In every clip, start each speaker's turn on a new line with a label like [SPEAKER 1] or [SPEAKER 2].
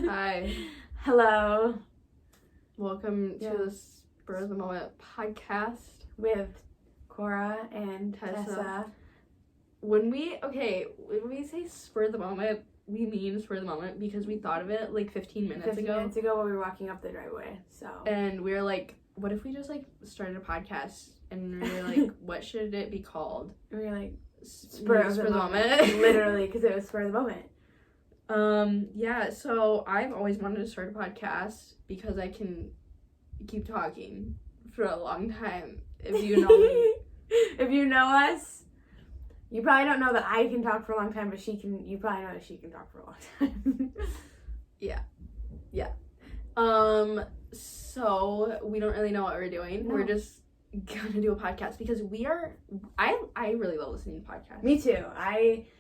[SPEAKER 1] Hi.
[SPEAKER 2] Hello.
[SPEAKER 1] Welcome to the Spur of the Moment podcast
[SPEAKER 2] with Cora and Tessa.
[SPEAKER 1] When we say Spur of the Moment, we mean Spur of the Moment because we thought of it like 15 minutes ago.
[SPEAKER 2] 15 minutes ago when we were walking up the driveway.
[SPEAKER 1] And we were like, what if we just like started a podcast and we were like, what should it be called?
[SPEAKER 2] And we were like, Spur of the Moment. Literally, because it was Spur of the Moment.
[SPEAKER 1] Yeah, so I've always wanted to start a podcast because I can keep talking for a long time. If you know me.
[SPEAKER 2] If you know us, you probably don't know that I can talk for a long time, but you probably know that she can talk for a long time.
[SPEAKER 1] Yeah. So we don't really know what we're doing. No. We're just gonna do a podcast because I really love listening to podcasts.
[SPEAKER 2] Me too.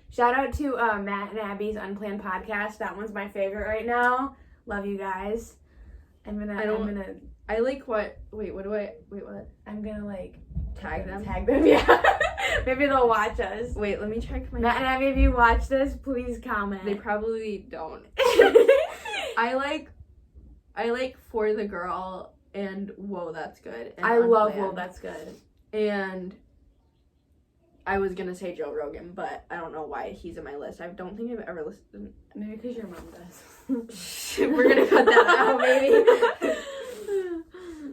[SPEAKER 2] Shout out to Matt and Abby's Unplanned podcast. That one's my favorite right now. Love you guys.
[SPEAKER 1] What? I'm
[SPEAKER 2] gonna like
[SPEAKER 1] tag them,
[SPEAKER 2] yeah. Maybe they'll watch us.
[SPEAKER 1] Wait, let me check my
[SPEAKER 2] Matt and Abby, if you watch this, please comment.
[SPEAKER 1] They probably don't. I like For the Girl and Whoa That's Good. And
[SPEAKER 2] I love Whoa That's Good.
[SPEAKER 1] And I was gonna say Joe Rogan, but I don't know why he's in my list. I don't think I've ever listened.
[SPEAKER 2] Maybe because your mom does.
[SPEAKER 1] We're gonna cut that out, maybe.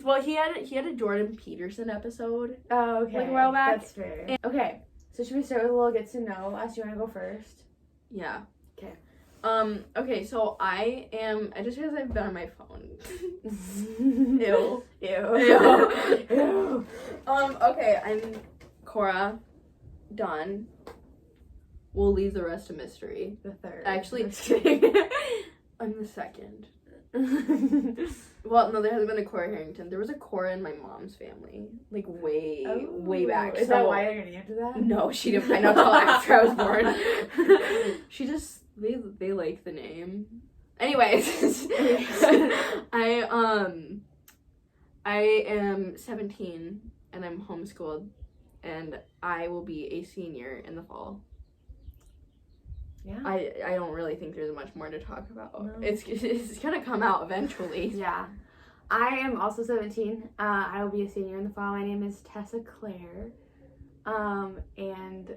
[SPEAKER 1] Well, he had a Jordan Peterson episode.
[SPEAKER 2] Oh, okay.
[SPEAKER 1] Like a while back.
[SPEAKER 2] That's fair. Okay, so should we start with a little get to know us? You want to go first?
[SPEAKER 1] Yeah.
[SPEAKER 2] Okay.
[SPEAKER 1] Okay, so I just realized I've been on my phone.
[SPEAKER 2] Ew.
[SPEAKER 1] Okay, I'm Cora. Done. We'll leave the rest a mystery.
[SPEAKER 2] The third.
[SPEAKER 1] Actually, I'm the second. Well, no, there hasn't been a Cora Harrington. There was a Cora in my mom's family, like way back.
[SPEAKER 2] Is that why you're into that?
[SPEAKER 1] No, she didn't find out until after I was born. She just they like the name. Anyways, I am 17 and I'm homeschooled, and I will be a senior in the fall. Yeah. I don't really think there's much more to talk about. No. It's gonna come out eventually.
[SPEAKER 2] Yeah. I am also 17. I will be a senior in the fall. My name is Tessa Claire. And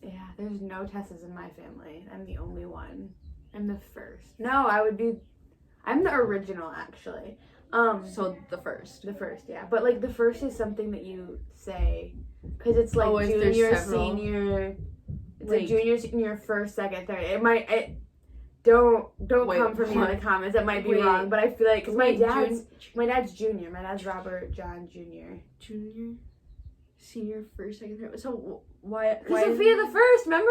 [SPEAKER 2] yeah, there's no Tessas in my family. I'm the only one. I'm the first. No, I'm the original actually.
[SPEAKER 1] So the first.
[SPEAKER 2] The first, yeah. But like the first is something that you say because it's like junior, senior. It's like junior, senior, first, second, third. Don't come for me in the comments. That might be wrong, but I feel like because my dad's junior. My dad's Robert John Jr.
[SPEAKER 1] Junior, senior, first, second, third. So why
[SPEAKER 2] Sophia the First? Remember?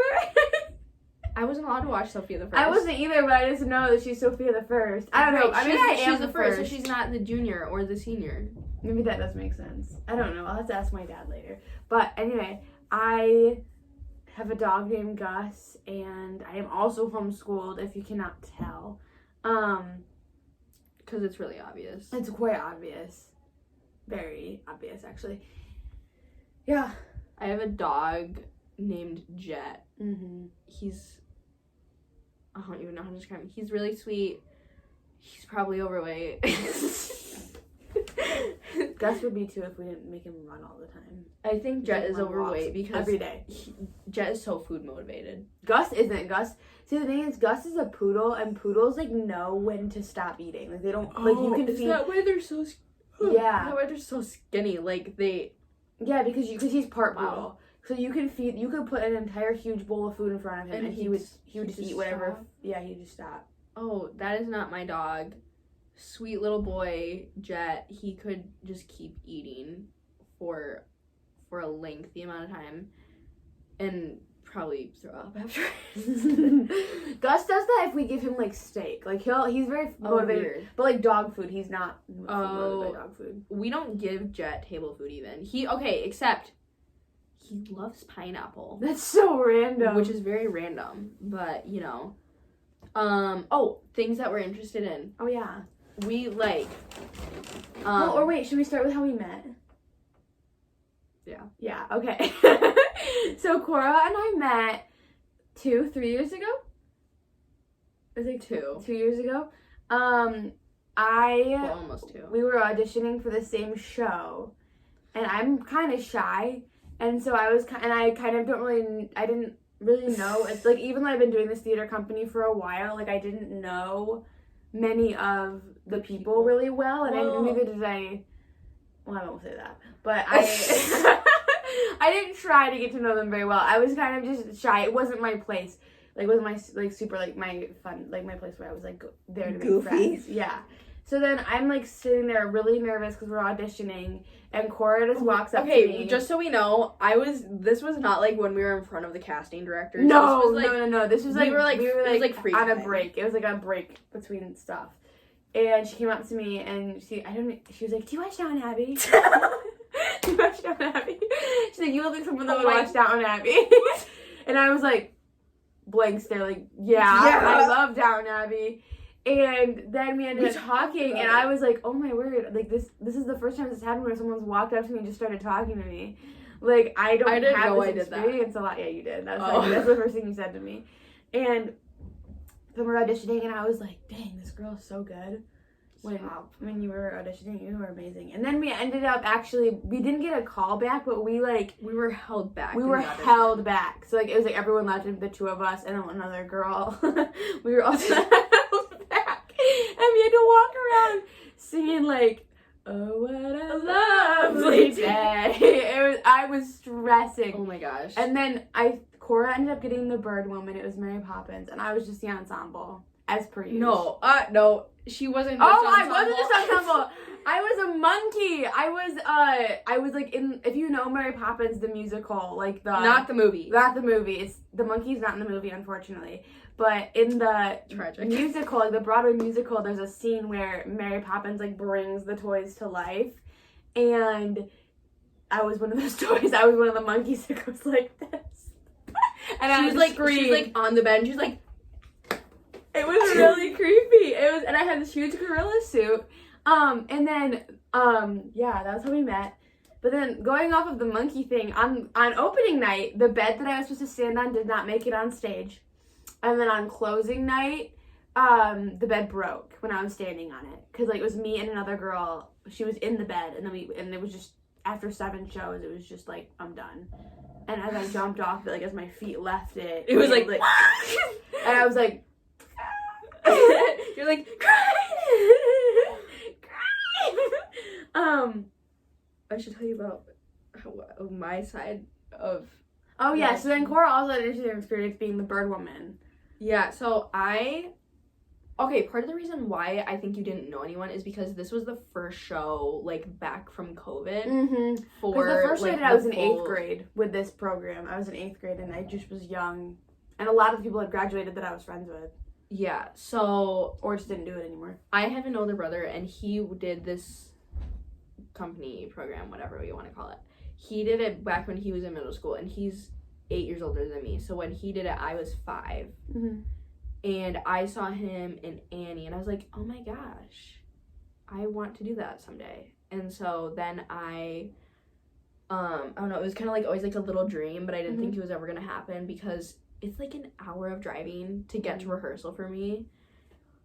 [SPEAKER 1] I wasn't allowed to watch Sophia the First.
[SPEAKER 2] I wasn't either, but I just know that she's Sophia the First. I don't know. I mean,
[SPEAKER 1] she's the first, so she's not the junior or the senior.
[SPEAKER 2] Maybe that does make sense. I don't know. I'll have to ask my dad later. But anyway, I have a dog named Gus, and I am also homeschooled, if you cannot tell.
[SPEAKER 1] Because it's really obvious.
[SPEAKER 2] It's quite obvious. Very obvious, actually. Yeah.
[SPEAKER 1] I have a dog named Jet.
[SPEAKER 2] Mm-hmm.
[SPEAKER 1] I don't even know how to describe him. He's really sweet. He's probably overweight.
[SPEAKER 2] Gus would be too if we didn't make him run all the time.
[SPEAKER 1] I think Jet is overweight because
[SPEAKER 2] every day.
[SPEAKER 1] Jet is so food motivated.
[SPEAKER 2] Gus isn't. See, the thing is, Gus is a poodle, and poodles like know when to stop eating. Like they don't you can feed.
[SPEAKER 1] Is that why they're so?
[SPEAKER 2] Yeah.
[SPEAKER 1] That's why they're so skinny. Like they.
[SPEAKER 2] Yeah, because he's part poodle. Wow. So you could put an entire huge bowl of food in front of him, and he would just eat whatever. Stop? Yeah, he'd just stop.
[SPEAKER 1] Oh, that is not my dog. Sweet little boy, Jet, he could just keep eating for a lengthy amount of time and probably throw up after.
[SPEAKER 2] Gus does that if we give him like steak. Like he's very motivated. Weird. But like dog food, he's not motivated by dog food.
[SPEAKER 1] We don't give Jet table food even. Except he loves pineapple.
[SPEAKER 2] That's so random.
[SPEAKER 1] Which is very random, but you know. Things that we're interested in.
[SPEAKER 2] Oh yeah.
[SPEAKER 1] We like
[SPEAKER 2] or wait, should we start with how we met? Yeah, okay. So Cora and I met 3 years ago? It was like
[SPEAKER 1] 2
[SPEAKER 2] years ago.
[SPEAKER 1] Almost 2.
[SPEAKER 2] We were auditioning for the same show, and I'm kind of shy, and so I didn't really know. It's like, even though I've been doing this theater company for a while, like, I didn't know many of the people really well, and neither did I. Well, I won't say that, but I didn't try to get to know them very well. I was kind of just shy. It wasn't my place. Like, it wasn't my, like, super, like, my fun, like, my place where I was, like, there to make friends. Yeah. So then I'm, like, sitting there really nervous because we're auditioning, and Cora just walks up to me.
[SPEAKER 1] Okay, just so we know, this was not, like, when we were in front of the casting directors.
[SPEAKER 2] No,
[SPEAKER 1] this was, like,
[SPEAKER 2] no. This was, like, we were
[SPEAKER 1] free
[SPEAKER 2] on
[SPEAKER 1] time.
[SPEAKER 2] A break. It was, like, a break between stuff. And she came up to me, and she was like, do you watch Downton Abbey? Do you watch Downton Abbey? She's like, you look like someone that would watch Downton Abbey. And I was like, blank stare, like, yeah, I love Downton Abbey. And then we ended up talking, and I was like, oh my word, like, this is the first time this happened where someone's walked up to me and just started talking to me. Like, I didn't have this experience a lot. Yeah, you did. That's the first thing you said to me. And then we're auditioning, and I was like, dang, this girl is so good. When you were auditioning, you were amazing. And then we ended up we didn't get a call back, but we were held back. We were held back. So, like, it was like everyone left, the 2 of us, and then another girl. We were also held back. And we had to walk around singing, like, oh, what a lovely day. I was stressing.
[SPEAKER 1] Oh my gosh.
[SPEAKER 2] And then Cora ended up getting the bird woman. It was Mary Poppins, and I was just the ensemble, as per usual.
[SPEAKER 1] No, she wasn't.
[SPEAKER 2] I wasn't just ensemble. I was a monkey. I was like if you know Mary Poppins the musical, like
[SPEAKER 1] not the movie.
[SPEAKER 2] Not the movie. It's the monkey's not in the movie, unfortunately. But in the musical, like the Broadway musical, there's a scene where Mary Poppins, like, brings the toys to life, and I was one of those toys. I was one of the monkeys that goes like this. And I was like,
[SPEAKER 1] she's like on the bed. She's like,
[SPEAKER 2] it was really creepy. And I had this huge gorilla suit. And then, yeah, that's how we met. But then, going off of the monkey thing, on opening night, the bed that I was supposed to stand on did not make it on stage. And then on closing night, the bed broke when I was standing on it. Because, like, it was me and another girl. She was in the bed, and it was just, after 7 shows, it was just like, I'm done. And as I jumped off it, like, as my feet left it,
[SPEAKER 1] it was like,
[SPEAKER 2] and I was like,
[SPEAKER 1] you're like, cry. I should tell you about my side of.
[SPEAKER 2] Oh yeah, so then Cora also had an interesting experience being the bird woman.
[SPEAKER 1] Yeah, so part of the reason why I think you didn't know anyone is because this was the first show, like, back from COVID.
[SPEAKER 2] Mm-hmm. Because the first show I did, I was in 8th grade with this program. I was in 8th grade, and I just was young. And a lot of people had graduated that I was friends with.
[SPEAKER 1] Yeah, so.
[SPEAKER 2] Or just didn't do it anymore.
[SPEAKER 1] I have an older brother, and he did this company program, whatever you want to call it. He did it back when he was in middle school, and he's 8 years older than me. So when he did it, I was 5.
[SPEAKER 2] Mm-hmm.
[SPEAKER 1] And I saw him in Annie, and I was like, oh my gosh, I want to do that someday. And so then I don't know, it was kind of like always like a little dream, but I didn't think it was ever going to happen because it's like an hour of driving to get to rehearsal for me.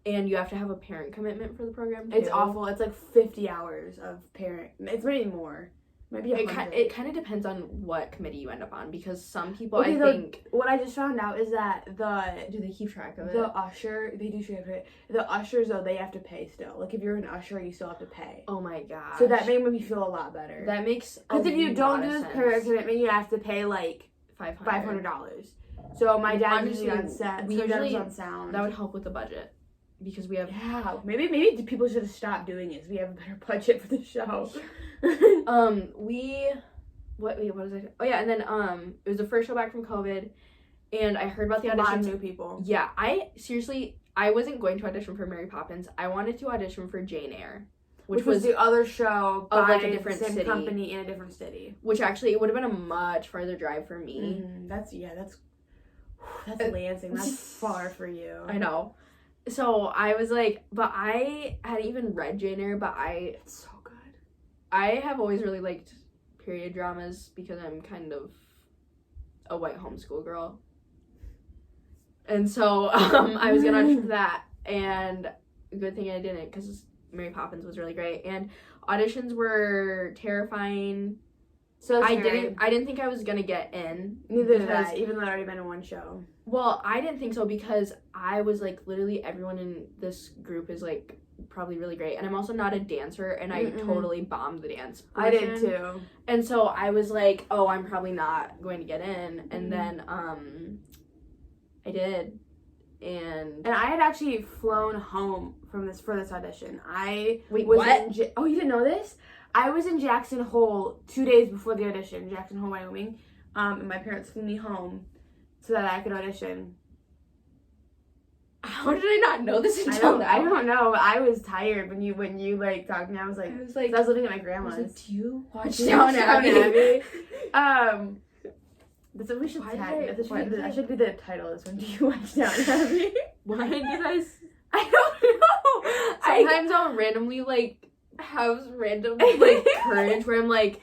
[SPEAKER 1] And you have to have a parent commitment for the program too.
[SPEAKER 2] It's awful. It's like 50 hours of parent. It's maybe more. Maybe 100.
[SPEAKER 1] It kind of depends on what committee you end up on because some people, I think.
[SPEAKER 2] What I just found out is that
[SPEAKER 1] do they keep track of it?
[SPEAKER 2] The usher, they do keep track of it. The ushers, though, they have to pay still. Like, if you're an usher, you still have to pay.
[SPEAKER 1] Oh my gosh.
[SPEAKER 2] So that made me feel a lot better.
[SPEAKER 1] That makes
[SPEAKER 2] because if you don't do this parent commitment, you have to pay like $500. So my dad usually on set. So usually on sound.
[SPEAKER 1] That would help with the budget. Because we have
[SPEAKER 2] maybe people should have stopped doing it so we have a better budget for the show.
[SPEAKER 1] What was I? Oh yeah, and then it was the first show back from COVID, and I heard about the auditions.
[SPEAKER 2] A lot of new people.
[SPEAKER 1] Yeah, I wasn't going to audition for Mary Poppins. I wanted to audition for Jane Eyre,
[SPEAKER 2] which was the other show
[SPEAKER 1] of
[SPEAKER 2] by
[SPEAKER 1] like a different
[SPEAKER 2] the same
[SPEAKER 1] city.
[SPEAKER 2] Company in a different city.
[SPEAKER 1] Which actually it would have been a much farther drive for me.
[SPEAKER 2] Mm-hmm. That's Lansing. That's far for you.
[SPEAKER 1] I know. So I was like, but I hadn't even read Jane Eyre, but
[SPEAKER 2] it's so good.
[SPEAKER 1] I have always really liked period dramas because I'm kind of a white homeschool girl. And so I was gonna audition for that, and good thing I didn't, because Mary Poppins was really great, and auditions were terrifying.
[SPEAKER 2] So
[SPEAKER 1] I didn't think I was gonna get in.
[SPEAKER 2] Neither did I, even though I'd already been in one show.
[SPEAKER 1] Well, I didn't think so, because I was like, literally everyone in this group is like probably really great, and I'm also not a dancer, and I totally bombed the dance portion.
[SPEAKER 2] I did too.
[SPEAKER 1] And so I was like, oh, I'm probably not going to get in, and then I did. And
[SPEAKER 2] I had actually flown home for this audition.
[SPEAKER 1] Wait, what?
[SPEAKER 2] Oh, you didn't know this? I was in Jackson Hole 2 days before the audition, Jackson Hole, Wyoming, and my parents flew me home so that I could audition.
[SPEAKER 1] How did I not know this until now?
[SPEAKER 2] I don't know. I was tired when you like talked to me. I was like, I was looking at my grandma's.
[SPEAKER 1] I was like, do you watch Downton Abbey?
[SPEAKER 2] That's what we should tag. That should be the title of this one. Do you watch Downton Abbey?
[SPEAKER 1] Why did I?
[SPEAKER 2] I don't know.
[SPEAKER 1] Sometimes I'll randomly like have random like courage where I'm like,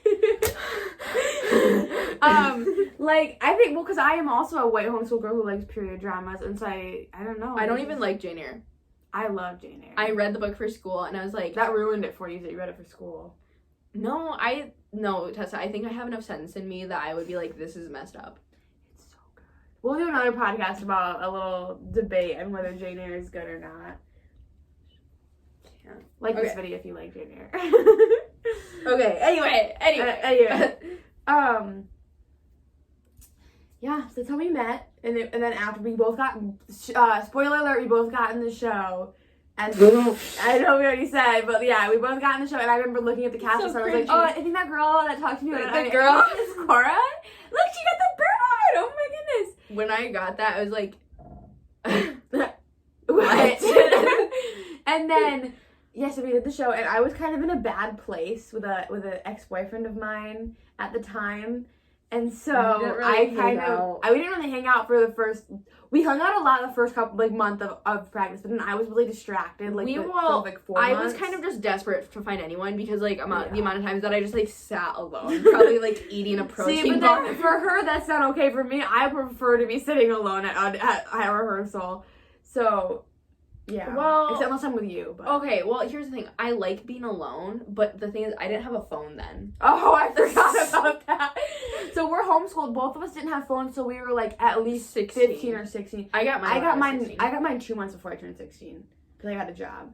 [SPEAKER 2] like I think because I am also a white homeschool girl who likes period dramas, and so I don't know.
[SPEAKER 1] I don't even like Jane Eyre.
[SPEAKER 2] I love Jane Eyre.
[SPEAKER 1] I read the book for school, and I was like,
[SPEAKER 2] that ruined it for you that you read it for school.
[SPEAKER 1] No, Tessa, I think I have enough sense in me that I would be like, this is messed up.
[SPEAKER 2] It's so good. We'll do another podcast about a little debate on whether Jane Eyre is good or not.
[SPEAKER 1] Can't.
[SPEAKER 2] Like this video if you like Jane Eyre.
[SPEAKER 1] Okay, anyway.
[SPEAKER 2] Yeah, so that's how we met. And then after we both got, spoiler alert, we both got in the show. And I know we already said, but yeah, we both got in the show, and I remember looking at the cast, and so I was like, oh, I think that girl that talked to me,
[SPEAKER 1] the girl
[SPEAKER 2] is Cora. Look, she got the bird on it. Oh my goodness.
[SPEAKER 1] When I got that, I was like,
[SPEAKER 2] what? And then, yeah, so we did the show, and I was kind of in a bad place with an ex-boyfriend of mine at the time. And so we didn't really hang out for the first. We hung out a lot the first month of practice, but then I was really distracted. Like for 4 months.
[SPEAKER 1] I was kind of just desperate to find anyone because the amount of times that I just like sat alone, probably like eating a protein bar.
[SPEAKER 2] Then, for her, that's not okay. For me, I prefer to be sitting alone at rehearsal. So. Yeah. Well, except unless I'm with you. But.
[SPEAKER 1] Okay. Well, here's the thing. I like being alone, but the thing is, I didn't have a phone then.
[SPEAKER 2] Oh, I forgot about that. So we're homeschooled. Both of us didn't have phones, so we were like at least 15 or 16. I got mine 2 months before I turned 16 because I got a job.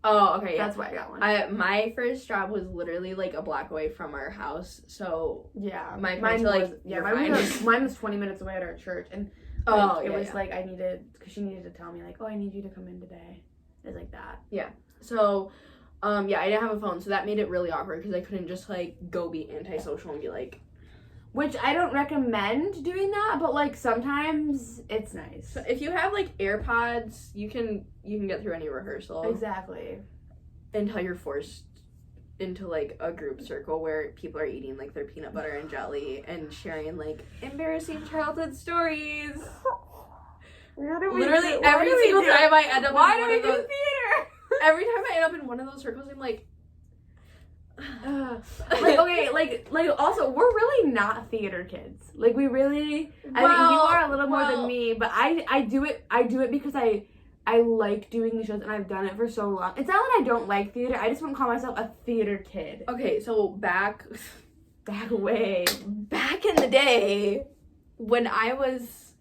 [SPEAKER 1] Oh, okay. Yeah.
[SPEAKER 2] That's why I got one.
[SPEAKER 1] My first job was literally like a block away from our house, so
[SPEAKER 2] yeah.
[SPEAKER 1] My parents were like,
[SPEAKER 2] mine was 20 minutes away at our church, and. Like, it was like I needed, because she needed to tell me like, oh, I need you to come in today. It was like that.
[SPEAKER 1] Yeah. So, I didn't have a phone, so that made it really awkward because I couldn't just like go be antisocial and be like.
[SPEAKER 2] Which I don't recommend doing that, but like sometimes it's nice.
[SPEAKER 1] So if you have like AirPods, you can get through any rehearsal.
[SPEAKER 2] Exactly.
[SPEAKER 1] Until you're forced into like a group circle where people are eating like their peanut butter and jelly and sharing like embarrassing childhood stories. Literally every single time I end up in one of those theater. Every time I end up in one of those circles, I'm like,
[SPEAKER 2] also we're really not theater kids. Like we really, I think you are a little more than me, but I do it because I like doing the shows, and I've done it for so long. It's not that I don't like theater. I just wouldn't call myself a theater kid.
[SPEAKER 1] Okay, so back
[SPEAKER 2] in
[SPEAKER 1] the day, when I was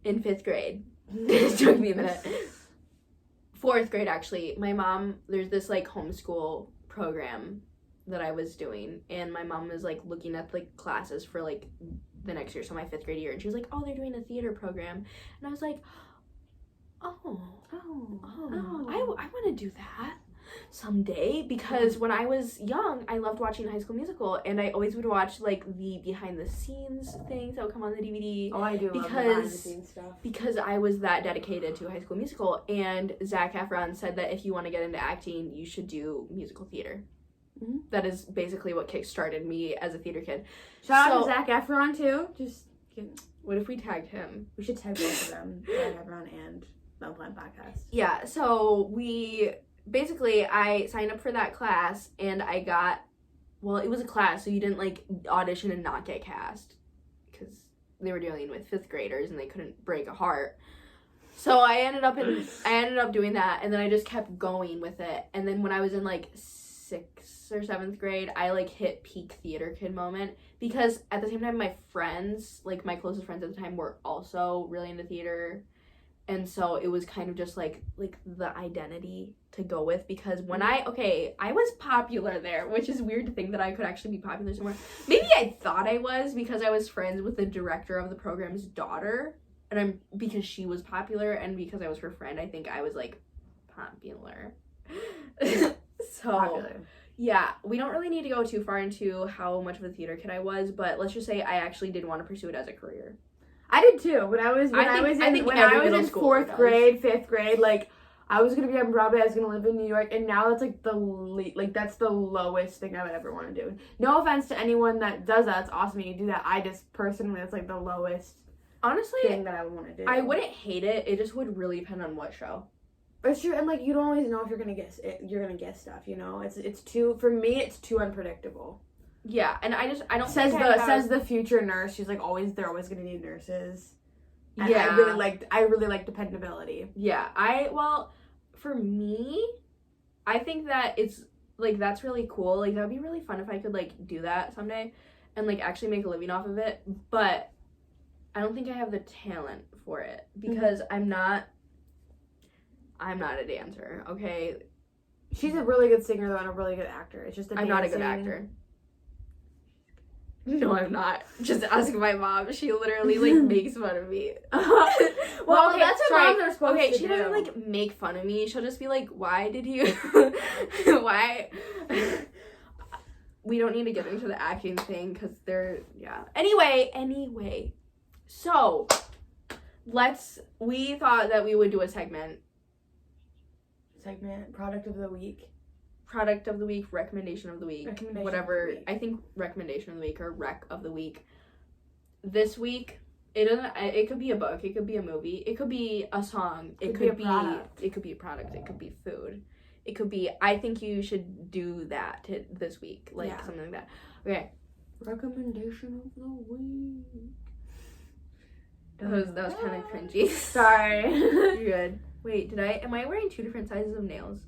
[SPEAKER 1] in 5th grade, it took me a minute. 4th grade, actually. My mom, there's this like homeschool program that I was doing, and my mom was like looking at like classes for like the next year, so my 5th grade year, and she was like, oh, they're doing a theater program, and I was like, I want to do that someday, because when I was young, I loved watching High School Musical, and I always would watch like the behind the scenes things that would come on the DVD.
[SPEAKER 2] Oh, I do love the behind the scenes stuff.
[SPEAKER 1] Because I was that dedicated to High School Musical, and Zac Efron said that if you want to get into acting, you should do musical theater. Mm-hmm. That is basically what kick-started me as a theater kid.
[SPEAKER 2] Shout out to Zac Efron, too. Just kidding.
[SPEAKER 1] What if we tagged him?
[SPEAKER 2] We should tag both of them. Zac Efron and the Unplanned podcast.
[SPEAKER 1] Yeah, so I signed up for that class, and I got, well, it was a class, so you didn't, like, audition and not get cast. Because they were dealing with 5th graders and they couldn't break a heart. So I ended up doing that, and then I just kept going with it. And then when I was in like 6th or 7th grade, I like hit peak theater kid moment, because at the same time my friends, like my closest friends at the time, were also really into theater. And so it was kind of just like the identity to go with, because when I was popular there, which is weird to think that I could actually be popular somewhere. Maybe I thought I was because I was friends with the director of the program's daughter, and because she was popular, and because I was her friend, I think I was like popular. So popular. Yeah, we don't really need to go too far into how much of a theater kid I was, but let's just say I actually did want to pursue it as a career.
[SPEAKER 2] I did too. When I was in 4th grade, 5th grade, like I was gonna be on Broadway. I was gonna live in New York, and now that's like that's the lowest thing I would ever want to do. No offense to anyone that does that. It's awesome you do that. I just personally, it's like the lowest. Honestly, thing that I would want to do.
[SPEAKER 1] I wouldn't hate it. It just would really depend on what show.
[SPEAKER 2] It's true, and like you don't always know if you're gonna guess it. You're gonna guess stuff. You know, it's too, for me. It's too unpredictable.
[SPEAKER 1] Yeah, and I don't.
[SPEAKER 2] Says the future nurse. She's like, they're always gonna need nurses. And
[SPEAKER 1] yeah,
[SPEAKER 2] I really like dependability.
[SPEAKER 1] Yeah, for me, I think that it's like that's really cool. Like that would be really fun if I could like do that someday, and like actually make a living off of it. But I don't think I have the talent for it, because I'm not a dancer. Okay.
[SPEAKER 2] She's a really good singer though, and a really good actor. It's just
[SPEAKER 1] I'm not a good actor. No, I'm not. Just ask my mom. She literally, like, makes fun of me.
[SPEAKER 2] well, okay, that's what moms are supposed to do.
[SPEAKER 1] She doesn't, like, make fun of me. She'll just be like, why did you... why... We don't need to get into the acting thing, because they're... Yeah. Anyway. So, we thought that we would do a segment.
[SPEAKER 2] Product of the week.
[SPEAKER 1] Product of the week, recommendation of the week, whatever. I think recommendation of the week or rec of the week. This week, it could be a book, it could be a movie, it could be a song, it could be a product, it could be food. It could be, I think you should do that this week, something like that. Okay.
[SPEAKER 2] Recommendation of the week.
[SPEAKER 1] That was kind of cringy.
[SPEAKER 2] Sorry.
[SPEAKER 1] You're good. Wait, am I wearing 2 different sizes of nails?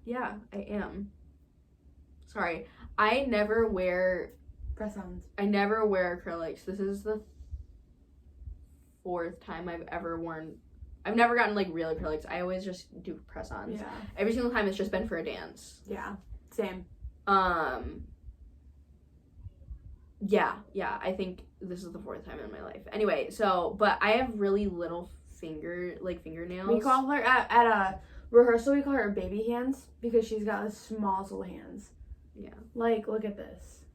[SPEAKER 1] Yeah, I am. Sorry. I never wear...
[SPEAKER 2] press-ons.
[SPEAKER 1] I never wear acrylics. This is the 4th time I've ever worn... I've never gotten, like, real acrylics. I always just do press-ons.
[SPEAKER 2] Yeah.
[SPEAKER 1] Every single time it's just been for a dance.
[SPEAKER 2] Yeah. Same.
[SPEAKER 1] Yeah. I think this is the 4th time in my life. Anyway, but I have really little fingernails.
[SPEAKER 2] We call her, at a... rehearsal, we call her baby hands, because she's got the smallest little hands.
[SPEAKER 1] Yeah.
[SPEAKER 2] Like, look at this.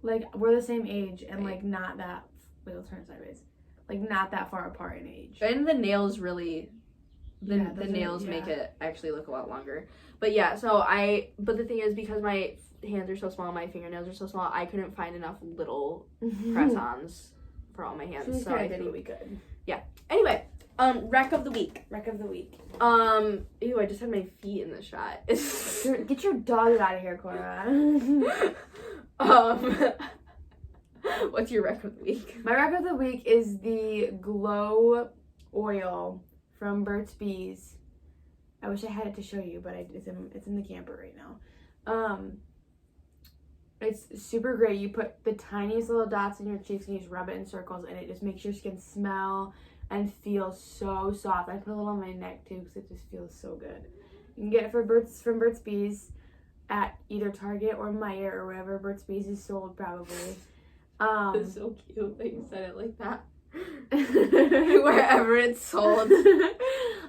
[SPEAKER 2] Like, we're the same age, and, like, not that... Wait, let's turn it sideways. Like, not that far apart in age.
[SPEAKER 1] And the nails really... The nails make it actually look a lot longer. But, yeah, but the thing is, because my hands are so small, my fingernails are so small, I couldn't find enough little press-ons for all my hands. So I didn't...
[SPEAKER 2] really good.
[SPEAKER 1] Yeah. Anyway... Rec of the week. Ew, I just had my feet in the shot.
[SPEAKER 2] Get your dog out of here, Cora.
[SPEAKER 1] What's your rec of the week?
[SPEAKER 2] My rec of the week is the Glow Oil from Burt's Bees. I wish I had it to show you, but it's in the camper right now. It's super great. You put the tiniest little dots in your cheeks and you just rub it in circles, and it just makes your skin smell and feel so soft. I put a little on my neck too because it just feels so good. You can get it from Burt's Bees at either Target or Meijer or wherever Burt's Bees is sold, probably.
[SPEAKER 1] It's so cute that you said it like that. Wherever it's sold.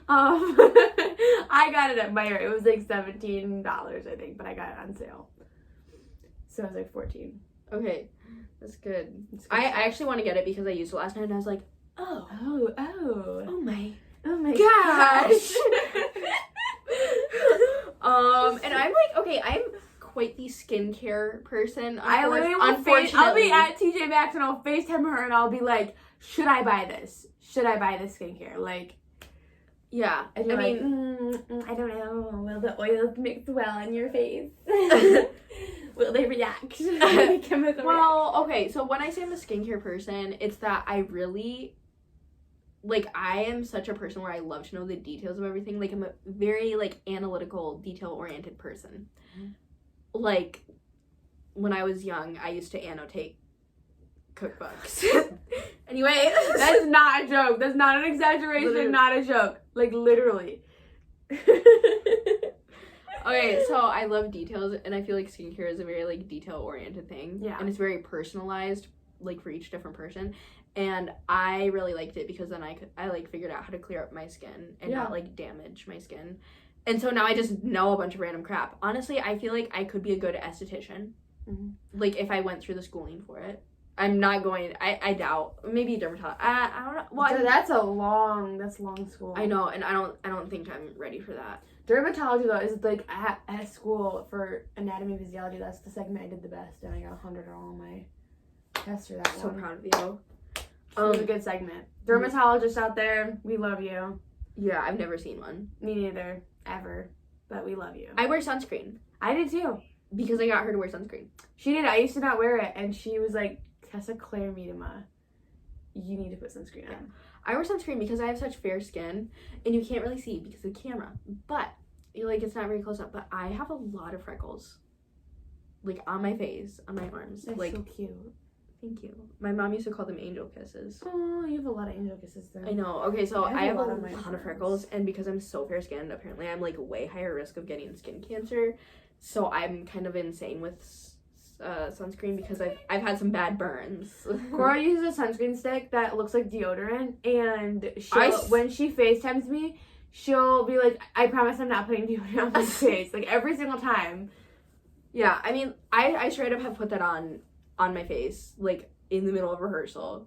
[SPEAKER 2] I got it at Meijer. It was like $17, I think, but I got it on sale. So it was like $14.
[SPEAKER 1] Okay, that's good. I actually want to get it because I used it last night and I was like, oh my gosh. And I'm like, okay, I'm quite the skincare person.
[SPEAKER 2] I'll be at TJ Maxx and I'll FaceTime her and I'll be like, should I buy this? Should I buy this skincare? Like,
[SPEAKER 1] yeah.
[SPEAKER 2] And I don't know. Will the oils mix well on your face? Will they react?
[SPEAKER 1] Well, okay, so when I say I'm a skincare person, it's that I really, like, I am such a person where I love to know the details of everything. Like, I'm a very, like, analytical, detail-oriented person. Like, when I was young, I used to annotate cookbooks. Anyway.
[SPEAKER 2] That's not a joke. That's not an exaggeration, literally. Not a joke. Like, literally.
[SPEAKER 1] Okay, so I love details, and I feel like skincare is a very, like, detail-oriented thing.
[SPEAKER 2] Yeah.
[SPEAKER 1] And it's very personalized, like, for each different person. And I really liked it because then I like, figured out how to clear up my skin and not, like, damage my skin. And so now I just know a bunch of random crap. Honestly, I feel like I could be a good esthetician. Like, if I went through the schooling for it. I'm not going, I doubt, maybe dermatologist. I don't know. Well,
[SPEAKER 2] so that's long school.
[SPEAKER 1] I know, and I don't think I'm ready for that.
[SPEAKER 2] Dermatology, though, is like at school for anatomy and physiology. That's the segment I did the best, and I got 100 on all my tests for that
[SPEAKER 1] so
[SPEAKER 2] one.
[SPEAKER 1] Proud of you.
[SPEAKER 2] It was a good segment. Dermatologists out there, we love you.
[SPEAKER 1] Yeah, I've never seen one.
[SPEAKER 2] Me neither, ever, but we love you.
[SPEAKER 1] I wear sunscreen.
[SPEAKER 2] I did too.
[SPEAKER 1] Because I got her to wear sunscreen.
[SPEAKER 2] She did. I used to not wear it, and she was like, Tessa Claire Miedema, you need to put sunscreen on.
[SPEAKER 1] I wear sunscreen because I have such fair skin, and you can't really see because of the camera. But, like, it's not very close up, but I have a lot of freckles. Like, on my face, on my arms.
[SPEAKER 2] That's
[SPEAKER 1] like,
[SPEAKER 2] so cute.
[SPEAKER 1] Thank you. My mom used to call them angel kisses.
[SPEAKER 2] Oh, you have a lot of angel kisses then.
[SPEAKER 1] I know. Okay, so I have a lot of freckles, and because I'm so fair-skinned, apparently I'm, like, way higher risk of getting skin cancer. So I'm kind of insane with sunscreen because I've had some bad burns.
[SPEAKER 2] Cora uses a sunscreen stick that looks like deodorant, and when she FaceTimes me, she'll be like, I promise I'm not putting deodorant on my face. Like, every single time.
[SPEAKER 1] Yeah, I mean, I straight up have put that on my face, like, in the middle of rehearsal.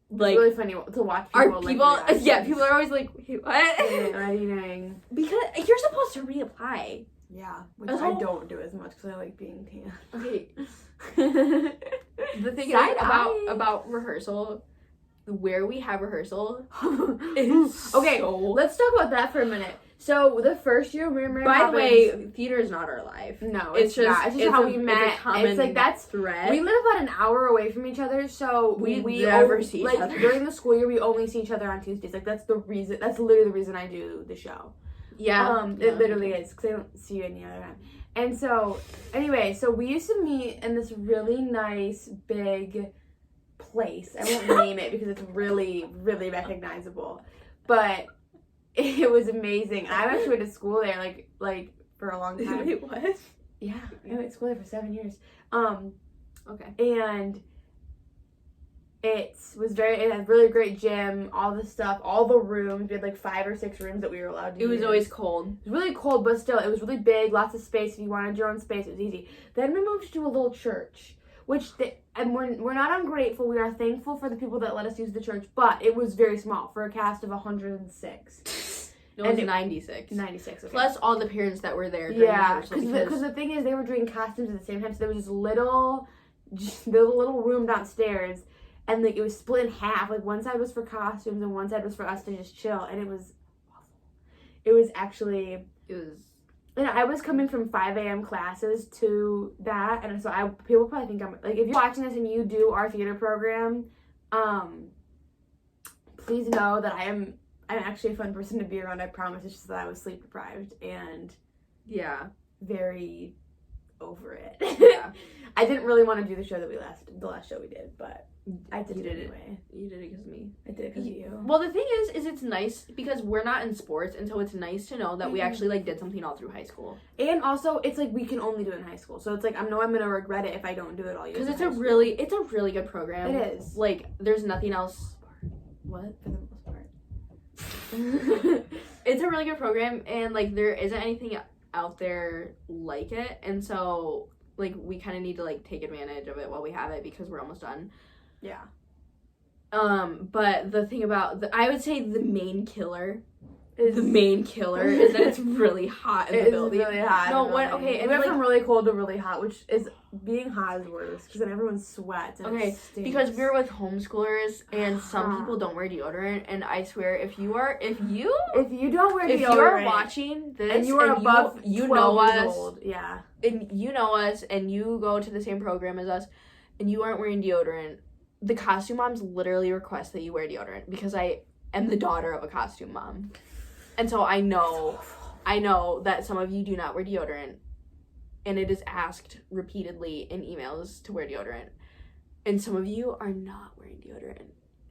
[SPEAKER 1] Like,
[SPEAKER 2] it's really funny to watch people.
[SPEAKER 1] People are always like, what?
[SPEAKER 2] What are you doing?
[SPEAKER 1] Because you're supposed to reapply.
[SPEAKER 2] Yeah, which I don't do as much because I like being tan.
[SPEAKER 1] Okay. The thing is about rehearsal, where we have rehearsal is
[SPEAKER 2] okay, let's talk about that for a minute. So the first year we were
[SPEAKER 1] By the way, theater is not our life.
[SPEAKER 2] No, it's just not. It's just how we met. It's like that's
[SPEAKER 1] thread.
[SPEAKER 2] We live about an hour away from each other, so we
[SPEAKER 1] never see each other.
[SPEAKER 2] During the school year, we only see each other on Tuesdays. Like that's the reason. That's literally the reason I do the show.
[SPEAKER 1] Yeah.
[SPEAKER 2] It literally is because I don't see you any other time. And so, anyway, so we used to meet in this really nice big place. I won't name it because it's really, really recognizable, but it was amazing. I actually went to school there, like for a long time.
[SPEAKER 1] Wait, what?
[SPEAKER 2] Yeah, I went to school there for 7 years.
[SPEAKER 1] Okay.
[SPEAKER 2] And it had a really great gym, all the stuff, all the rooms. We had like 5 or 6 rooms that we were allowed to use.
[SPEAKER 1] It was always cold.
[SPEAKER 2] It was really cold, but still, it was really big, lots of space. If you wanted your own space, it was easy. Then we moved to a little church, and we're not ungrateful. We are thankful for the people that let us use the church, but it was very small for a cast of 106.
[SPEAKER 1] No, it was 96.
[SPEAKER 2] 96, okay.
[SPEAKER 1] Plus all the parents that were there. Yeah,
[SPEAKER 2] because the thing is, they were doing costumes at the same time, so there was this little room downstairs. And, like, it was split in half. Like, one side was for costumes and one side was for us to just chill. And it was awful. It was actually... And I was coming from 5 a.m. classes to that. And so people probably think I'm... Like, if you're watching this and you do our theater program, please know that I'm actually a fun person to be around, I promise. It's just that I was sleep deprived and...
[SPEAKER 1] Yeah.
[SPEAKER 2] Very over it.
[SPEAKER 1] Yeah.
[SPEAKER 2] I didn't really want to do the last show we did, but... I did it anyway.
[SPEAKER 1] You did it because of me.
[SPEAKER 2] I did it because of you.
[SPEAKER 1] Well, the thing is it's nice because we're not in sports, and so it's nice to know that we actually, like, did something all through high school.
[SPEAKER 2] And also, it's like we can only do it in high school, so it's like I'm gonna regret it if I don't do it all year.
[SPEAKER 1] Because it's a really good program.
[SPEAKER 2] It is.
[SPEAKER 1] Like, there's nothing else. What?
[SPEAKER 2] For the most part.
[SPEAKER 1] It's a really good program, and, like, there isn't anything out there like it, and so, like, we kind of need to, like, take advantage of it while we have it because we're almost done.
[SPEAKER 2] Yeah.
[SPEAKER 1] But the thing about I would say the main killer the main killer is that it's really hot in the building.
[SPEAKER 2] It's really hot.
[SPEAKER 1] No, okay,
[SPEAKER 2] and we went from really cold to really hot, which is being hot is worse because then everyone sweats. And it stinks.
[SPEAKER 1] Because we're with homeschoolers and some people don't wear deodorant, and I swear if you don't wear deodorant, if you're watching this
[SPEAKER 2] and you are above
[SPEAKER 1] you
[SPEAKER 2] 12
[SPEAKER 1] know
[SPEAKER 2] years
[SPEAKER 1] us,
[SPEAKER 2] old, yeah,
[SPEAKER 1] and you know us, and you go to the same program as us, and you aren't wearing deodorant, the costume moms literally request that you wear deodorant because I am the daughter of a costume mom. And so I know that some of you do not wear deodorant, and it is asked repeatedly in emails to wear deodorant, and some of you are not wearing deodorant.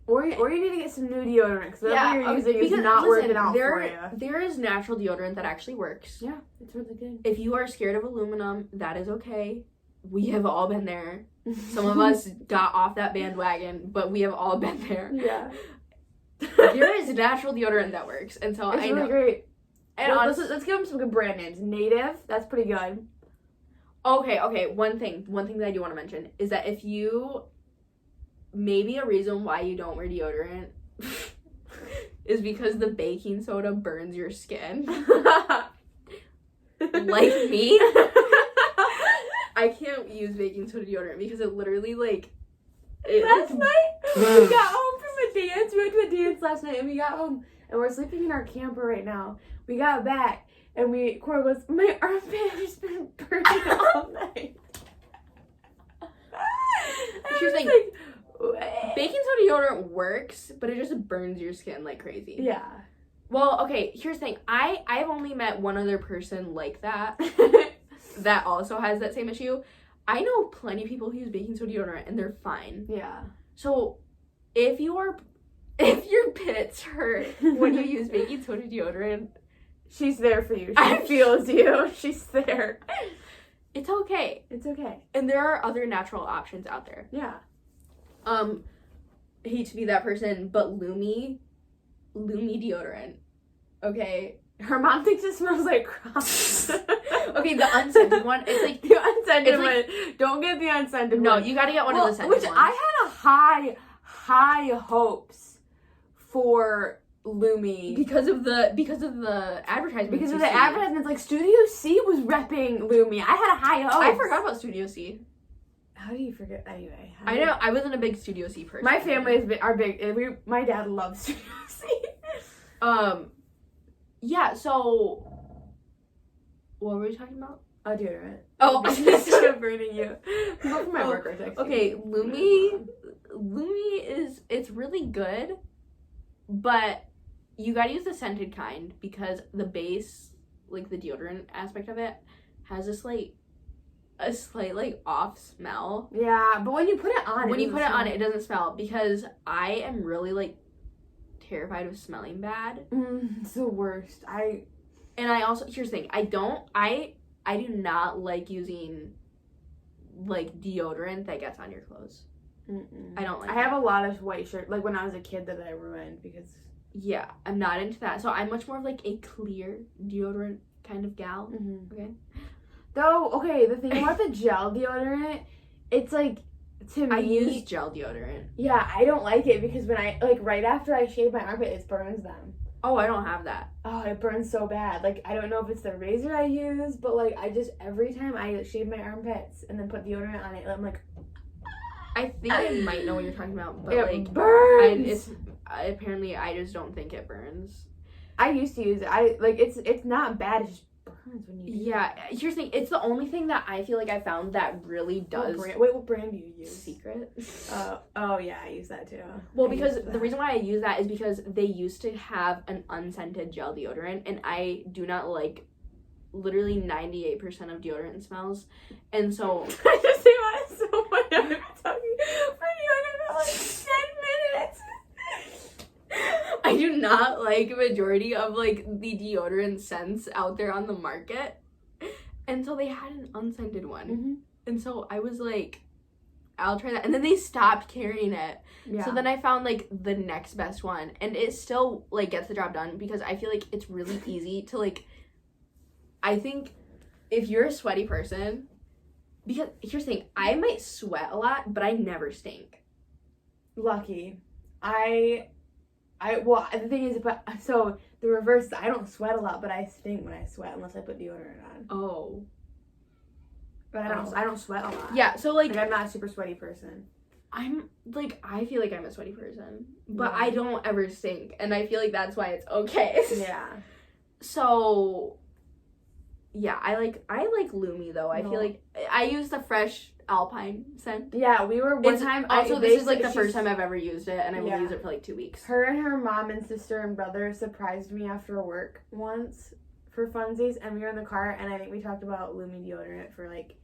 [SPEAKER 2] Or you need to get some new deodorant because whatever you're using is not working out for you.
[SPEAKER 1] There is natural deodorant that actually works.
[SPEAKER 2] Yeah, it's really good.
[SPEAKER 1] If you are scared of aluminum, that is okay. We have all been there. Some of us got off that bandwagon, but we have all been there.
[SPEAKER 2] Yeah.
[SPEAKER 1] There is natural deodorant that works, and so
[SPEAKER 2] it's really great. And let's give them some good brand names. Native, that's pretty good.
[SPEAKER 1] Okay. One thing that I do want to mention is that if you, maybe a reason why you don't wear deodorant is because the baking soda burns your skin. Like me, I can't use baking soda deodorant because it literally
[SPEAKER 2] Last night we got home from a dance. We went to a dance last night and we got home and we're sleeping in our camper right now. We got back and Cora goes, my armpit has been burning all night.
[SPEAKER 1] She was like, baking soda deodorant works, but it just burns your skin like crazy.
[SPEAKER 2] Yeah.
[SPEAKER 1] Well, okay, here's the thing. I've only met one other person like that that also has that same issue. I know plenty of people who use baking soda deodorant and they're fine.
[SPEAKER 2] Yeah.
[SPEAKER 1] So if your pits hurt when you use baking soda deodorant,
[SPEAKER 2] she's there for you. She feels you. She's there.
[SPEAKER 1] It's okay.
[SPEAKER 2] It's okay.
[SPEAKER 1] And there are other natural options out there.
[SPEAKER 2] Yeah.
[SPEAKER 1] Hate to be that person, but Lumi deodorant. Okay.
[SPEAKER 2] Her mom thinks it smells like crops.
[SPEAKER 1] Okay, the unscented one. It's like
[SPEAKER 2] the unscented one. Don't get the unscented one.
[SPEAKER 1] No, you gotta get one of the scented ones.
[SPEAKER 2] Which I had a high hopes for Lumi
[SPEAKER 1] because of the advertisements.
[SPEAKER 2] Because of the advertisements, like Studio C was repping Lumi. I had a high hopes.
[SPEAKER 1] I forgot about Studio C.
[SPEAKER 2] How do you forget? Anyway,
[SPEAKER 1] I know I wasn't a big Studio C person.
[SPEAKER 2] My family is big. My dad loves Studio C.
[SPEAKER 1] Yeah. So, what were we talking about?
[SPEAKER 2] Deodorant.
[SPEAKER 1] Oh,
[SPEAKER 2] I'm just sort of burning you. Go for my work right next.
[SPEAKER 1] Okay, Lumi it's really good, but you gotta use the scented kind because the base, like the deodorant aspect of it, has a slight off smell.
[SPEAKER 2] Yeah, but when you put it on,
[SPEAKER 1] it doesn't smell because I am really terrified of smelling bad.
[SPEAKER 2] It's the worst.
[SPEAKER 1] And I also, here's the thing, I do not like using deodorant that gets on your clothes. I don't like
[SPEAKER 2] I have a lot of white shirts when I was a kid that I ruined because
[SPEAKER 1] yeah, I'm not into that. So I'm much more of a clear deodorant kind of gal. Okay.
[SPEAKER 2] Though, okay, the thing about the gel deodorant, it's to me,
[SPEAKER 1] I use gel deodorant.
[SPEAKER 2] Yeah, I don't like it because when I right after I shave my armpit, it burns them.
[SPEAKER 1] Oh, I don't have that.
[SPEAKER 2] Oh, it burns so bad. I don't know if it's the razor I use, but I just every time I shave my armpits and then put deodorant on it, I'm like,
[SPEAKER 1] I think I might know what you're talking about, but
[SPEAKER 2] it burns.
[SPEAKER 1] Apparently I just don't think it burns.
[SPEAKER 2] I used to use it. It's not bad. It just burns when you use it.
[SPEAKER 1] Here's the thing. It's the only thing that I feel like I found that really does.
[SPEAKER 2] What brand do you use?
[SPEAKER 1] Secret.
[SPEAKER 2] Oh yeah, I use that too.
[SPEAKER 1] Well, because the reason why I use that is because they used to have an unscented gel deodorant, and I do not like literally 98% of deodorant smells, and so
[SPEAKER 2] I just think about it so much. I've been talking for deodorant for 10 minutes.
[SPEAKER 1] I do not like a majority of the deodorant scents out there on the market, and so they had an unscented one, and so I was like, I'll try that, and then they stopped carrying it. So then I found the next best one, and it still gets the job done because I feel like it's really easy to I think if you're a sweaty person, because here's the thing, I might sweat a lot, but I never stink.
[SPEAKER 2] Lucky. I The thing is, so the reverse is I don't sweat a lot, but I stink when I sweat unless I put deodorant on.
[SPEAKER 1] Oh.
[SPEAKER 2] But I don't sweat a lot.
[SPEAKER 1] Yeah, so like
[SPEAKER 2] I'm not a super sweaty person.
[SPEAKER 1] I'm like, I feel like I'm a sweaty person, but I don't ever stink, and I feel like that's why it's okay.
[SPEAKER 2] Yeah.
[SPEAKER 1] So, yeah, I like Lumi though. I feel like I use the fresh Alpine scent.
[SPEAKER 2] Yeah, we were one time.
[SPEAKER 1] Also, this is like the first time I've ever used it, and I will use it for like 2 weeks.
[SPEAKER 2] Her and her mom and sister and brother surprised me after work once for funsies, and we were in the car, and I think we talked about Lumi deodorant for like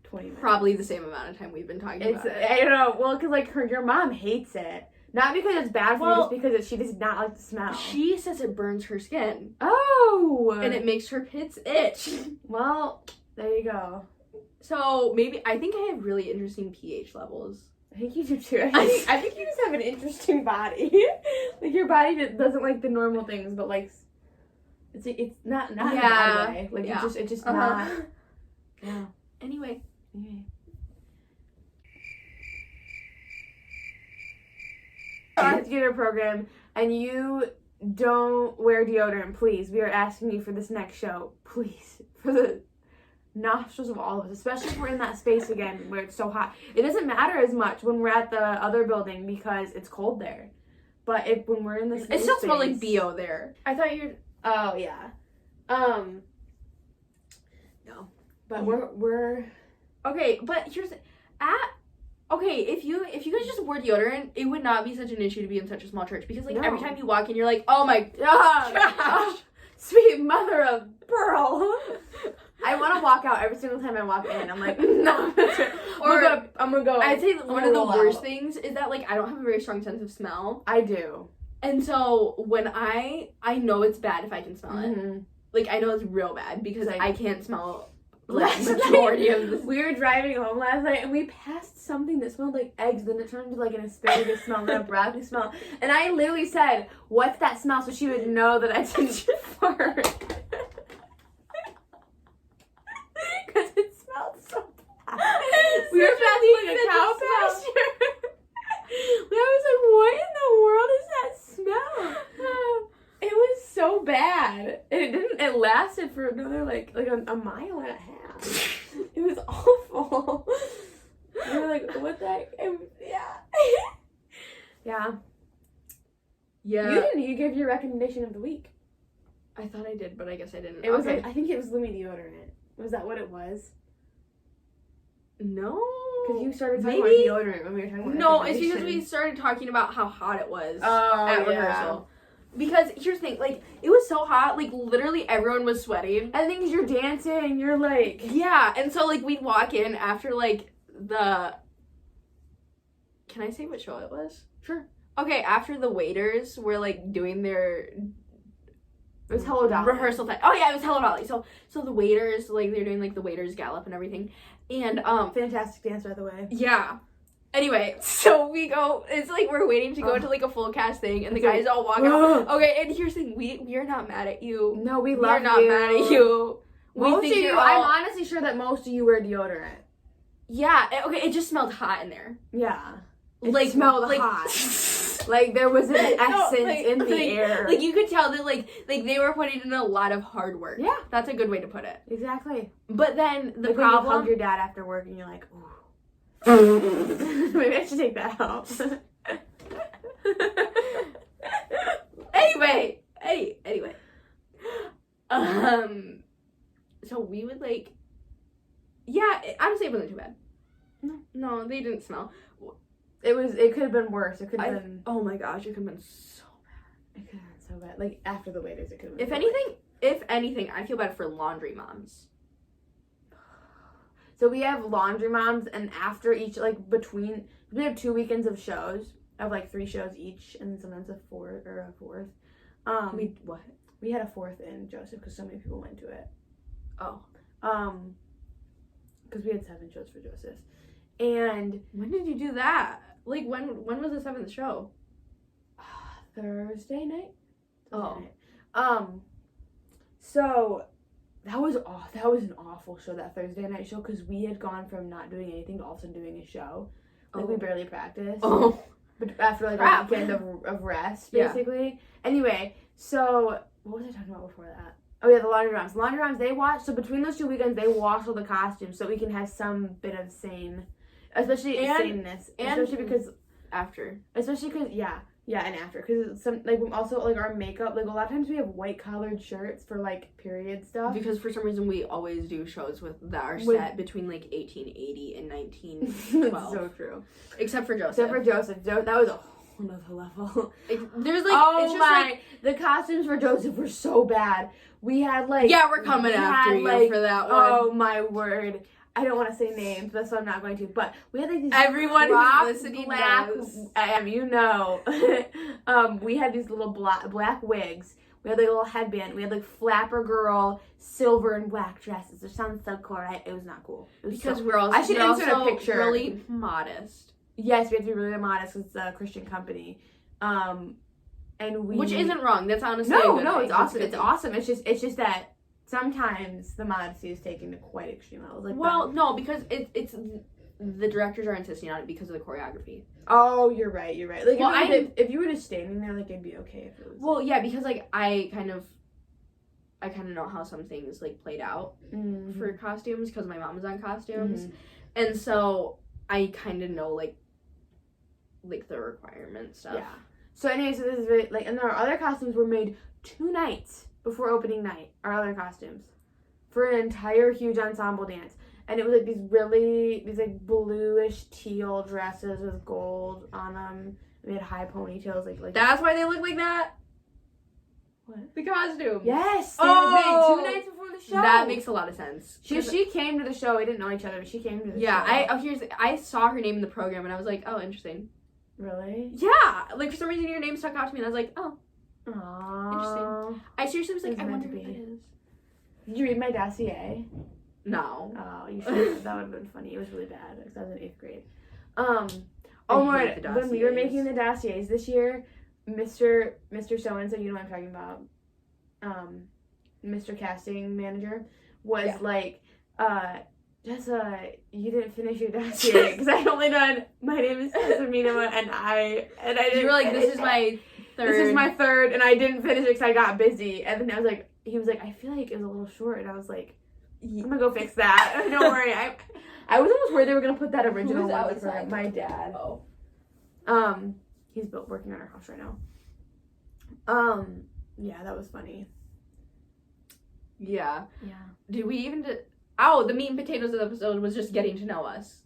[SPEAKER 2] 20 minutes.
[SPEAKER 1] Probably the same amount of time we've been talking about it.
[SPEAKER 2] I don't know. Well, because like your mom hates it. Not because it's bad for you, just because she does not like the smell.
[SPEAKER 1] She says it burns her skin.
[SPEAKER 2] Oh!
[SPEAKER 1] And it makes her pits itch.
[SPEAKER 2] Well, there you go.
[SPEAKER 1] So, I think I have really interesting pH levels.
[SPEAKER 2] I think you do too. I think you just have an interesting body. Like, your body doesn't like the normal things, but like, it's not in a bad way. Like, it's just not. Yeah.
[SPEAKER 1] Anyway.
[SPEAKER 2] Theater program, and you don't wear deodorant, please. We are asking you for this next show, please, for the nostrils of all of us, especially if we're in that space again where it's so hot. It doesn't matter as much when we're at the other building because it's cold there, but when we're in this,
[SPEAKER 1] it still smells like BO there. I thought you'd.
[SPEAKER 2] Oh yeah. No, but we're
[SPEAKER 1] okay. But here's okay, if you guys just wore deodorant, it would not be such an issue to be in such a small church because like every time you walk in, you're like, oh my gosh,
[SPEAKER 2] sweet mother of pearl. I want to walk out every single time I walk in. I'm like, no. I'm gonna go.
[SPEAKER 1] I'd say one of the worst things is that like I don't have a very strong sense of smell.
[SPEAKER 2] I do,
[SPEAKER 1] and so when I know it's bad if I can smell it. Like I know it's real bad because I can't smell. Like majority of this.
[SPEAKER 2] We were driving home last night and we passed something that smelled like eggs, then it turned into like an asparagus smell and a broccoli smell, and I literally said, what's that smell, so she would know that I didn't fart because it smelled so bad. We were passing like a cow pasture. I was like, what in the world is that smell? It was so bad. It lasted for another like a mile and a half. It was awful. We were like, what the heck? Yeah. You gave your recommendation of the week.
[SPEAKER 1] I thought I did, but I guess I didn't.
[SPEAKER 2] It was I think it was Lumi deodorant. Was that what it was?
[SPEAKER 1] No.
[SPEAKER 2] Because you started talking about deodorant when we were talking about
[SPEAKER 1] No, it's because we started talking about how hot it was at rehearsal. Because here's the thing, like, it was so hot, like, literally everyone was sweating.
[SPEAKER 2] I think you're dancing, you're like...
[SPEAKER 1] Yeah, and so, like, we'd walk in after, like, the... Can I say what show it was?
[SPEAKER 2] Sure.
[SPEAKER 1] Okay, after the waiters were, like, doing their...
[SPEAKER 2] It was Hello Dolly.
[SPEAKER 1] Rehearsal time. Oh, yeah, it was Hello Dolly. So the waiters, like, they're doing, like, the waiters gallop and everything. And,
[SPEAKER 2] fantastic dance, by the way.
[SPEAKER 1] Yeah. Anyway, so we go, it's like we're waiting to go to like a full cast thing and the guys all walk out. Okay, and here's the thing, we are not mad at you.
[SPEAKER 2] No, we love you.
[SPEAKER 1] We're not mad at you.
[SPEAKER 2] Most of you, I'm honestly sure that most of you wear deodorant.
[SPEAKER 1] Yeah, it just smelled hot in there.
[SPEAKER 2] Yeah.
[SPEAKER 1] It
[SPEAKER 2] smelled hot. Like there was an essence in the air.
[SPEAKER 1] Like you could tell that like they were putting in a lot of hard work.
[SPEAKER 2] Yeah.
[SPEAKER 1] That's a good way to put it.
[SPEAKER 2] Exactly.
[SPEAKER 1] But then the
[SPEAKER 2] like
[SPEAKER 1] problem...
[SPEAKER 2] when you hug your dad after work and you're like, ooh. Maybe I should take that out.
[SPEAKER 1] Anyway. So we would like... Yeah, honestly, it wasn't too bad. No, they didn't smell.
[SPEAKER 2] It could have been worse. It could have been...
[SPEAKER 1] Oh my gosh, it could have been so bad.
[SPEAKER 2] It could have been so bad. Like, after the waiters, it could have been
[SPEAKER 1] If anything, I feel bad for laundry moms.
[SPEAKER 2] So we have laundry moms, and after each, like, we have 2 weekends of shows, of, like, 3 shows each, and sometimes a fourth. We had a fourth in Joseph, because so many people went to it.
[SPEAKER 1] Oh.
[SPEAKER 2] Because we had 7 shows for Joseph. And...
[SPEAKER 1] When did you do that? Like, when was the 7th show?
[SPEAKER 2] Thursday night?
[SPEAKER 1] Oh.
[SPEAKER 2] So... That was an awful show, that Thursday night show, because we had gone from not doing anything to all of a sudden doing a show. Like, we barely practiced.
[SPEAKER 1] Oh.
[SPEAKER 2] But after like a weekend of rest, basically. Yeah. Anyway, so what was I talking about before that? Oh yeah, the laundrograms. They wash. So between those 2 weekends, they wash all the costumes so we can have some bit of saneness, especially because
[SPEAKER 1] after.
[SPEAKER 2] Especially because and after, because some like also like our makeup, like a lot of times we have white collared shirts for like period stuff.
[SPEAKER 1] Because for some reason we always do shows that are set between like 1880 and 1912.
[SPEAKER 2] So true.
[SPEAKER 1] Except for Joseph.
[SPEAKER 2] That was a whole nother level.
[SPEAKER 1] There's like
[SPEAKER 2] the costumes for Joseph were so bad. We had like
[SPEAKER 1] we're coming after you for that one.
[SPEAKER 2] Oh my word. I don't want to say names, that's why I'm not going to. But we had like these
[SPEAKER 1] everyone who's listening knows.
[SPEAKER 2] We had these little black wigs. We had like a little headband. We had like flapper girl, silver and black dresses. It sounds so cool, right? It was not cool. It was
[SPEAKER 1] because we're also,
[SPEAKER 2] I should insert a picture.
[SPEAKER 1] Really modest.
[SPEAKER 2] Yes, we have to be really modest because it's a Christian company.
[SPEAKER 1] Which isn't wrong. That's honestly
[SPEAKER 2] it's awesome. It's awesome. It's just that sometimes the modesty is taken to quite extreme levels. Like
[SPEAKER 1] no, because it's the directors are insisting on it because of the choreography.
[SPEAKER 2] Oh, you're right. Like, if you were just standing there, like, it'd be okay if it was.
[SPEAKER 1] Because like I kind of know how some things like played out for costumes because my mom was on costumes, and so I kind of know like the requirement stuff.
[SPEAKER 2] Yeah. So anyway, so this is very like, and our other costumes were made 2 nights before opening night, our other costumes, for an entire huge ensemble dance. And it was like these like bluish teal dresses with gold on them. We had high ponytails, like
[SPEAKER 1] that's why they look like that.
[SPEAKER 2] What?
[SPEAKER 1] The costume.
[SPEAKER 2] Yes. They were made 2 nights before the show.
[SPEAKER 1] That makes a lot of sense.
[SPEAKER 2] She came to the show. We didn't know each other, but she came to the show.
[SPEAKER 1] Yeah. I saw her name in the program, and I was like, oh, interesting.
[SPEAKER 2] Really?
[SPEAKER 1] Yeah. Like for some reason, your name stuck out to me, and I was like, oh.
[SPEAKER 2] Aww.
[SPEAKER 1] Interesting. I seriously was like, I wonder who that is.
[SPEAKER 2] Did you read my dossier?
[SPEAKER 1] No.
[SPEAKER 2] Oh, you should. That would have been funny. It was really bad because I was in 8th grade. When we were making the dossiers this year, Mr. So-and-so, you know what I'm talking about, Mr. Casting Manager, was like, Jessa, you didn't finish your dossier because I only done, my name is Jessa Minima, and I didn't.
[SPEAKER 1] You were like, this is my third.
[SPEAKER 2] This is my third, and I didn't finish it because I got busy. And then I was like, he was like, I feel like it was a little short, and I was like, I'm gonna go fix that. Don't worry. I was almost worried they were gonna put that original one for my dad.
[SPEAKER 1] Oh.
[SPEAKER 2] He's working on our house right now. Yeah, that was funny.
[SPEAKER 1] Yeah.
[SPEAKER 2] Yeah.
[SPEAKER 1] Did we even the meat and potatoes of the episode was just getting to know us.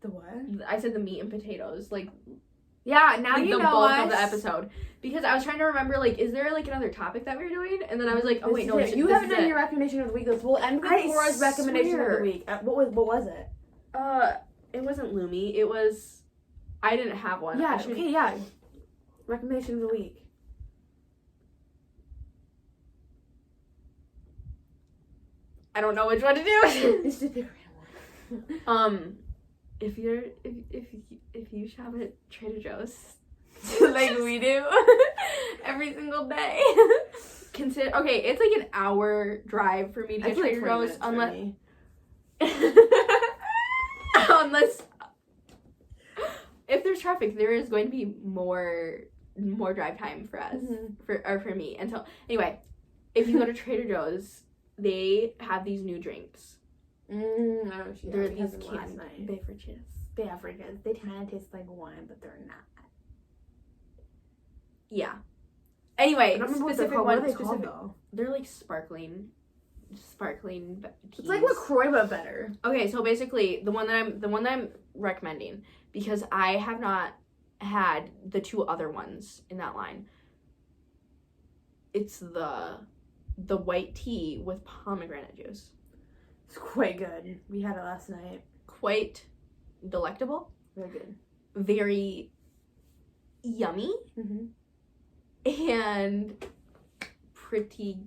[SPEAKER 2] The what?
[SPEAKER 1] I said the meat and potatoes, like.
[SPEAKER 2] Yeah, now you know us. The bulk
[SPEAKER 1] of the episode. Because I was trying to remember, like, is there, like, another topic that we were doing? And then I was like, oh, wait, no.
[SPEAKER 2] You haven't done your recommendation of the week. We'll end with Cora's recommendation of the week. What was it?
[SPEAKER 1] It wasn't Lumi. It was... I didn't have one.
[SPEAKER 2] Yeah, okay, yeah. Recommendation of the week.
[SPEAKER 1] I don't know which one to do.
[SPEAKER 2] It's just pick a random one.
[SPEAKER 1] If you shop at Trader Joe's
[SPEAKER 2] like we do every single day,
[SPEAKER 1] consider it's like an hour drive for me to get Trader Joe's unless if there's traffic, there is going to be more drive time for us for me. And so anyway, if you go to Trader Joe's, they have these new drinks. They're these beverages.
[SPEAKER 2] Beverages. They kind of taste like wine, but they're not.
[SPEAKER 1] Yeah. Anyway,
[SPEAKER 2] I don't remember specific
[SPEAKER 1] what
[SPEAKER 2] they're called, though.
[SPEAKER 1] They're like sparkling teas.
[SPEAKER 2] It's like LaCroix but better.
[SPEAKER 1] Okay, so basically the one that I'm recommending, because I have not had the 2 other ones in that line. It's the white tea with pomegranate juice.
[SPEAKER 2] It's quite good. We had it last night.
[SPEAKER 1] Quite delectable.
[SPEAKER 2] Very good.
[SPEAKER 1] Very yummy. And pretty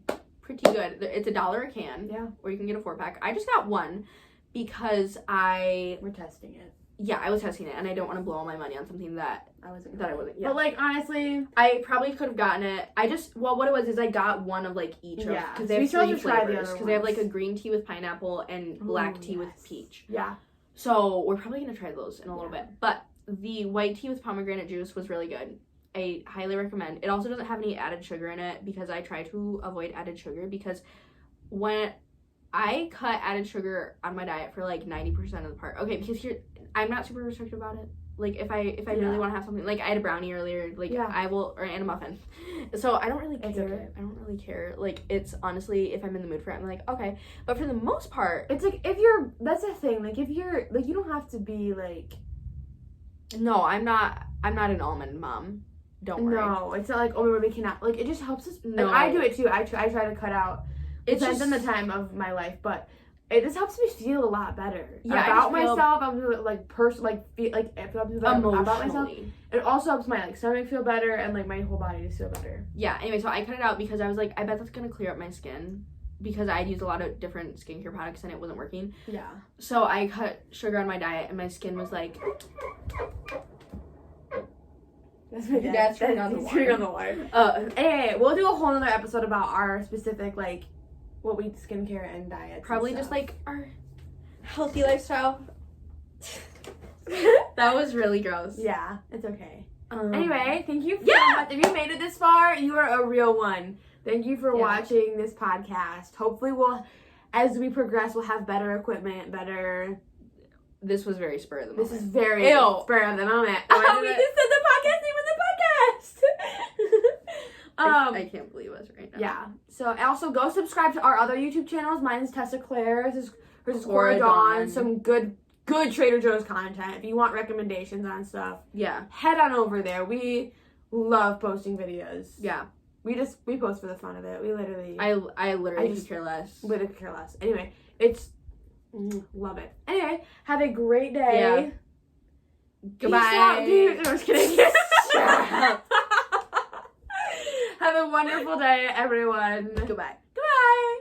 [SPEAKER 1] good. It's $1 a can.
[SPEAKER 2] Yeah.
[SPEAKER 1] Or you can get a 4-pack. I just got one because
[SPEAKER 2] we're testing it.
[SPEAKER 1] Yeah, I was testing it, and I don't want to blow all my money on something that I wasn't. Yeah.
[SPEAKER 2] But like honestly,
[SPEAKER 1] I probably could have gotten it. What it was is I got one of like each. Yeah. Because they have 3 flavors. Because they have like a green tea with pineapple and black tea with peach.
[SPEAKER 2] Yeah.
[SPEAKER 1] So we're probably gonna try those in a little bit. But the white tea with pomegranate juice was really good. I highly recommend. It also doesn't have any added sugar in it because I try to avoid added sugar because when I cut added sugar on my diet for like 90% of the part. Okay, because I'm not super restrictive about it. Like if I really want to have something, like I had a brownie earlier, like I will, and a muffin. So I don't really care. Okay. I don't really care. Like it's honestly, if I'm in the mood for it, I'm like, okay. But for the most part,
[SPEAKER 2] it's like that's the thing. Like if you're like, you don't have to be like.
[SPEAKER 1] No, I'm not an almond mom. Don't worry.
[SPEAKER 2] No, it's not like, oh, we cannot. Like, it just helps us. No. Like, I do it, too. I try to cut out. It depends on the time of my life, but it just helps me feel a lot better. Yeah, about myself. I'm like, feel, like, if I'm about myself. It also helps my, like, stomach feel better and, like, my whole body just feel better.
[SPEAKER 1] Yeah, anyway, so I cut it out because I was like, I bet that's going to clear up my skin. Because I'd used a lot of different skincare products and it wasn't working.
[SPEAKER 2] Yeah.
[SPEAKER 1] So I cut sugar on my diet and my skin was like...
[SPEAKER 2] That's my dad's turning on the water. Anyway, we'll do a whole other episode about our specific, like, what we eat, skincare and diet.
[SPEAKER 1] Probably just, like, our healthy lifestyle. That was really gross.
[SPEAKER 2] Yeah, it's okay. Anyway, thank you so much. If you made it this far, you are a real one. Thank you for watching this podcast. Hopefully as we progress, we'll have better equipment, better...
[SPEAKER 1] This was very spur of the moment.
[SPEAKER 2] This is very spur of the moment. We just said the podcast name of the podcast.
[SPEAKER 1] I can't believe us right now.
[SPEAKER 2] Yeah. So also go subscribe to our other YouTube channels. Mine is Tessa Claire. Hers is Cora Dawn. Some good Trader Joe's content. If you want recommendations on stuff, head on over there. We love posting videos.
[SPEAKER 1] Yeah.
[SPEAKER 2] We post for the fun of it. We literally.
[SPEAKER 1] I literally could care less.
[SPEAKER 2] Literally care less. Anyway, love it. Anyway, have a great day.
[SPEAKER 1] Yeah. Goodbye.
[SPEAKER 2] Peace out, dude. No, I'm just kidding. Have a wonderful day, everyone.
[SPEAKER 1] Goodbye.
[SPEAKER 2] Goodbye.